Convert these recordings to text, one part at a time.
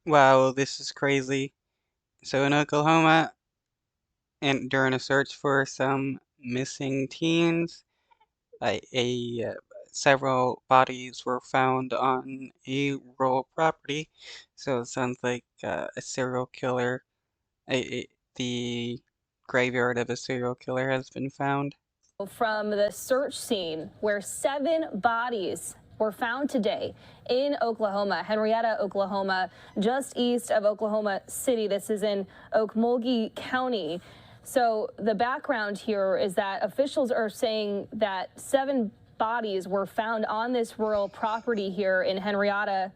Wow, this is crazy. So in Oklahoma, and during a search for some missing teens, several bodies were found on a rural property. So it sounds like a serial killer, the graveyard of a serial killer has been found. From the search scene where 7 bodies were found today in Oklahoma, Henrietta, Oklahoma, just east of Oklahoma City. This is in Okmulgee County. So the background here is that officials are saying that 7 bodies were found on this rural property here in Henrietta,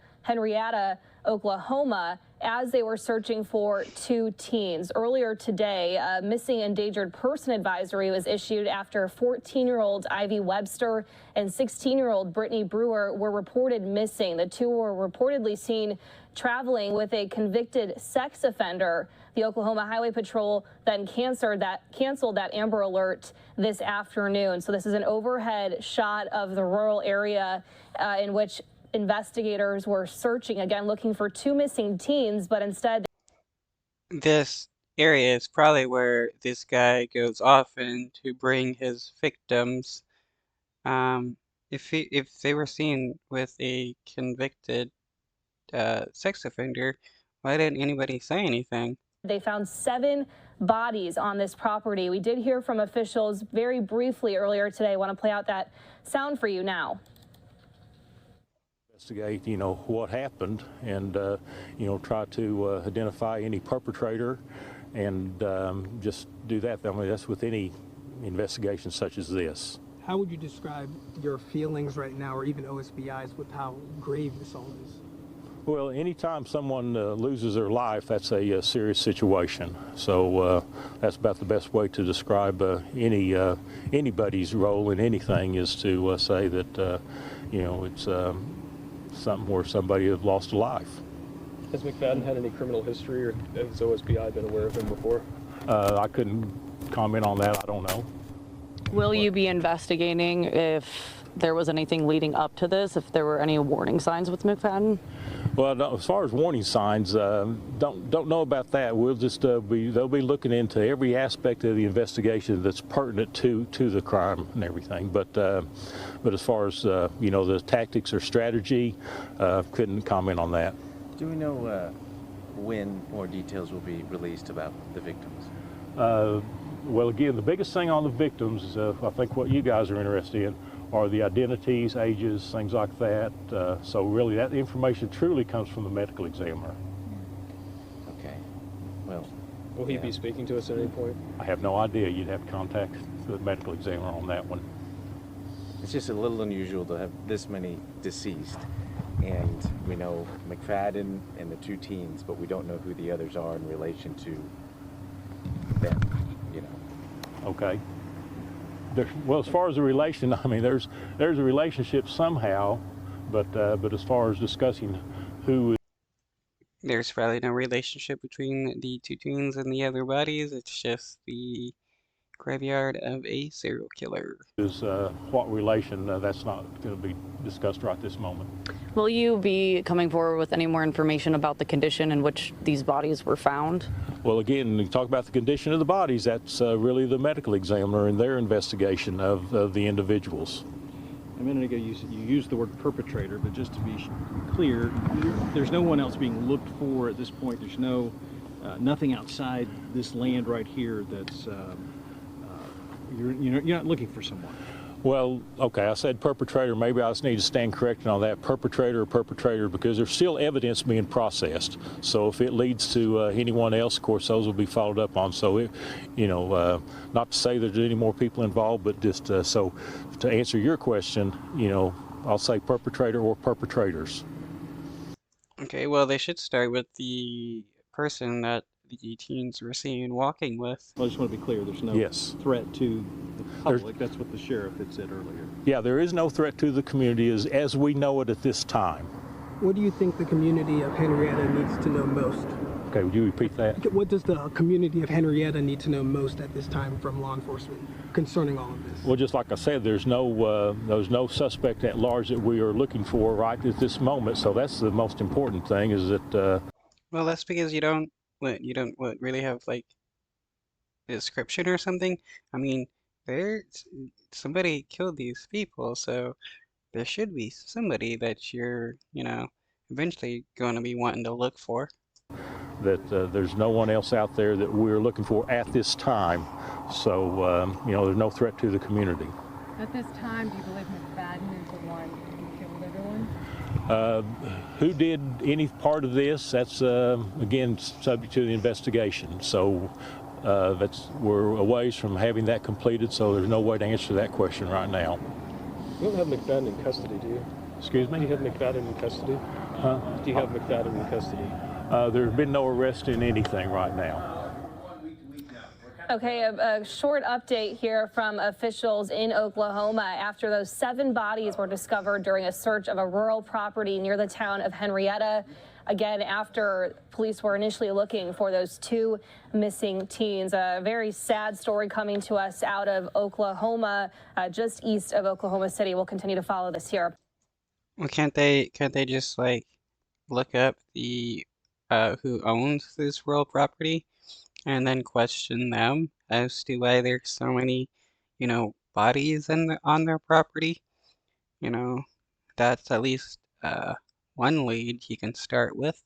Oklahoma, as they were searching for 2 teens. Earlier today, a missing endangered person advisory was issued after 14-year-old Ivy Webster and 16-year-old Brittany Brewer were reported missing. The 2 were reportedly seen traveling with a convicted sex offender. The Oklahoma Highway Patrol then canceled that Amber Alert this afternoon. So this is an overhead shot of the rural area in which investigators were searching, again, looking for 2 missing teens, but instead. This area is probably where this guy goes often to bring his victims. If they were seen with a convicted sex offender, why didn't anybody say anything? They found 7 bodies on this property. We did hear from officials very briefly earlier today. I want to play out that sound for you now. Investigate, what happened, and try to identify any perpetrator, and just do that. I mean, that's with any investigation such as this. How would you describe your feelings right now, or even OSBI's, with how grave this all is? Well, anytime someone loses their life, that's a serious situation. So that's about the best way to describe anybody's role in anything, is to say that it's something where somebody has lost a life. Has McFadden had any criminal history, or has OSBI been aware of him before? I couldn't comment on that. I don't know. Will you be investigating if there was anything leading up to this, if there were any warning signs with McFadden? Well, no, as far as warning signs, don't know about that. We'll just they'll be looking into every aspect of the investigation that's pertinent to the crime and everything. But as far as the tactics or strategy, couldn't comment on that. Do we know when more details will be released about the victims? Well, again, the biggest thing on the victims, I think what you guys are interested in, are the identities, ages, things like that. So really that information truly comes from the medical examiner. Okay. Well, will he be speaking to us at any point? I have no idea. You'd have to contact the medical examiner on that one. it's just a little unusual to have this many deceased. And we know McFadden and the 2 teens, but we don't know who the others are in relation to them, Okay. Well, as far as the relation, I mean, there's a relationship somehow, but as far as discussing who. There's probably no relationship between the 2 teens and the other bodies. It's just the graveyard of a serial killer. Is what relation, that's not going to be discussed right this moment. Will you be coming forward with any more information about the condition in which these bodies were found? Well, again, when you talk about the condition of the bodies, that's really the medical examiner and their investigation of the individuals. A minute ago you used the word perpetrator, but just to be clear, there's no one else being looked for at this point. There's nothing outside this land right here that's you're not looking for someone. Well, okay, I said perpetrator. Maybe I just need to stand corrected on that. Perpetrator or perpetrator, because there's still evidence being processed. So if it leads to anyone else, of course, those will be followed up on. So, not to say there's any more people involved, but just so to answer your question, I'll say perpetrator or perpetrators. Okay, well, they should start with the person that the teens were seen walking with. Well, I just want to be clear, there's no threat to the public. That's what the sheriff had said earlier. Yeah, there is no threat to the community as we know it at this time. What do you think the community of Henrietta needs to know most? Okay, would you repeat that? What does the community of Henrietta need to know most at this time from law enforcement concerning all of this? Well, just like I said, there's no suspect at large that we are looking for right at this moment. So that's the most important thing, is that Well, that's because you don't really have like a description or something. I mean, there's somebody killed these people, so there should be somebody that you're eventually going to be wanting to look for. That there's no one else out there that we're looking for at this time. So, there's no threat to the community. At this time, do you believe McFadden is the one who killed everyone? Who did any part of this? That's, again, subject to the investigation. So we're a ways from having that completed, so there's no way to answer that question right now. You don't have McFadden in custody, do you? Excuse me? Do you have McFadden in custody? Huh? Do you have McFadden in custody? There's been no arrest in anything right now. Okay, a short update here from officials in Oklahoma after those 7 bodies were discovered during a search of a rural property near the town of Henrietta. Again, after police were initially looking for those 2 missing teens. A very sad story coming to us out of Oklahoma, just east of Oklahoma City. We'll continue to follow this here. Well, can't they just like look up the who owns this rural property and then question them as to why there's so many bodies on their property? You know, that's at least one lead you can start with.